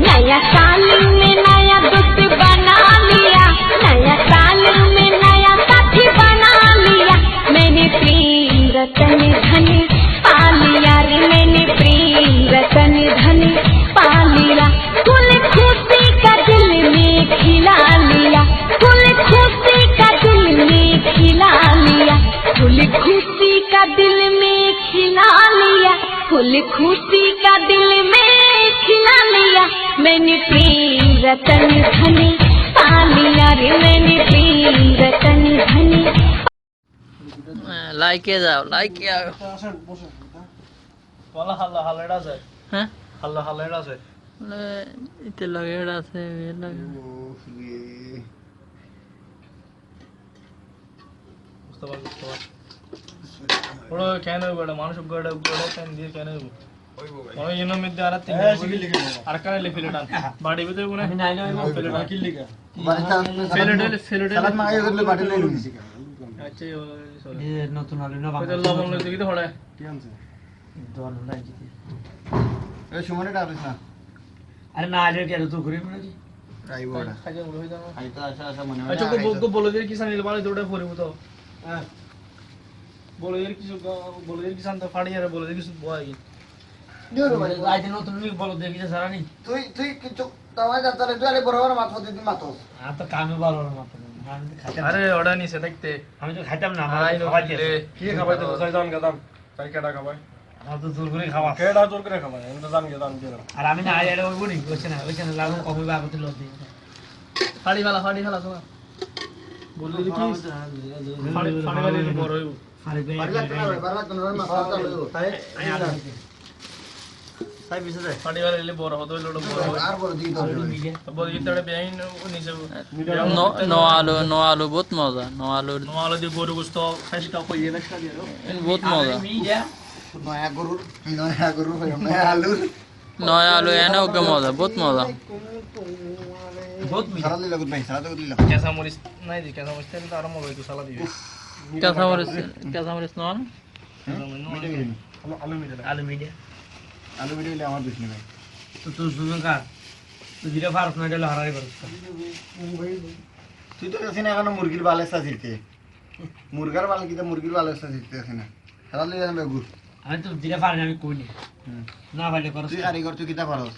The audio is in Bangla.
नया साल में नया दोस्त बना लिया, नया साल में नया साथी बना लिया, मैंने प्रेम रतन धन पा लिया रे, मैंने प्रेम रतन धन पा लिया। फूल खुशी का दिल में खिला लिया, फूल खुशी का दिल में खिला लिया, फूल खुशी का दिल में खिला लिया, फूल खुशी का दिल में खिला लिया, मैंने प्रेम रतन धन पा लिया रे, मैंने प्रेम रतन धन। লাইকে যাও, লাইকে যাও। বলা হাল্লা হাল্লাটা আছে, হ্যাঁ হাল্লা হাল্লাটা আছে। ইতে লাগে আছে, এ লাগে। বুঝতে পারছি, বুঝতে পারছি। ওরা কেন বড় মানুষ গড় গড় কেন দিয়ে কেন ওই জন্য মধ্যে আর তিন আর কানে লিখে টান বাড়ি ভিতরে কোন আমি নাই না ফেলে কি লিখা ফেলে সালাদ মাগাই করলে বাটি লই লুছি। আচ্ছা এই নতুন আলু না বাংলা লবণ লইতে কি হড়ে কি আনছে দোন নাই জিতে এই সুমনে ডাবিস না। আরে না আলে কি তো ঘুরে মনে কি আইবড়া খাজে মুড় হই দাও আইতা আশা আশা মনে হয়। আচ্ছা কো বলে দে কি সানিল বাড়ি দৌড়ে পড়িব তো। হ্যাঁ বলে দে কিছু বলে দে কি শান্ত ফাড়ি আর বলে দে কিছু বয় নিওর মানে আইতে নতুন নি বলে দে কিছু সারানি তুই তুই কিছু তাওয়া যাতা রে তুই বড় বড় মাথা দিবি মাথা আর তো কামে বড় বড় মাথা আমি তো খাইতাম। আরে ওডা নিছে দেখতে আমি তো খাইতাম না আমার খাওয়াইতে কি খাবাই তো সাই দান গাদাম তাই কেডা খাবাই আমার তো জোর করে খাওয়া কেডা জোর করে খাবাই আমি তো জান গেদাম কি আর আমি না আইলে ওই বনি ওইছে না লাগু কমই বা করতে লদ দিই ফাড়ি ফেলা শোনা বললি কি ফাড়ি ফাড়ি বড় হইব ফাড়ি লাগতে না বারবার কোন মাথা চালু তাই আয়া তাই বিসে ফাড়ি वाले বড় হতো লড় বড় আর বড় দিই তো বড় ইতড়ে বেইন নিচে নো আলু বহুত মজা, নো আলু দিয়ে গরু গোস্ত খাসিটা কইয়ে বেশা দিও বহুত মজা। নয়া গরু নয়া আলু নয়া আলু এনে ওকে মজা, বহুত মজা। বহুত সারা দিলা গুড ভাই সারা তো দিলা কেসা মরিচ নাই দি কেসা মরিচ তেল তো আরম্ভ হইতো সালা দিবে কাঁচামরিচ নন আলু মিডিয়া আমার দুশনি ভাই তো তুই শুনুন কার তুই যেটা ফারস না গেলে হারাই পারছ তুই তো এখানে এখন মুরগির বালেসা দিতে মুরগার বাল কি তো মুরগির বালেসা দিতে এখানে সারা দিলা বেগু আমি তো যেটা পারি আমি কইনি না পারলে করছ তুই কারিগর তুই কিটা পারস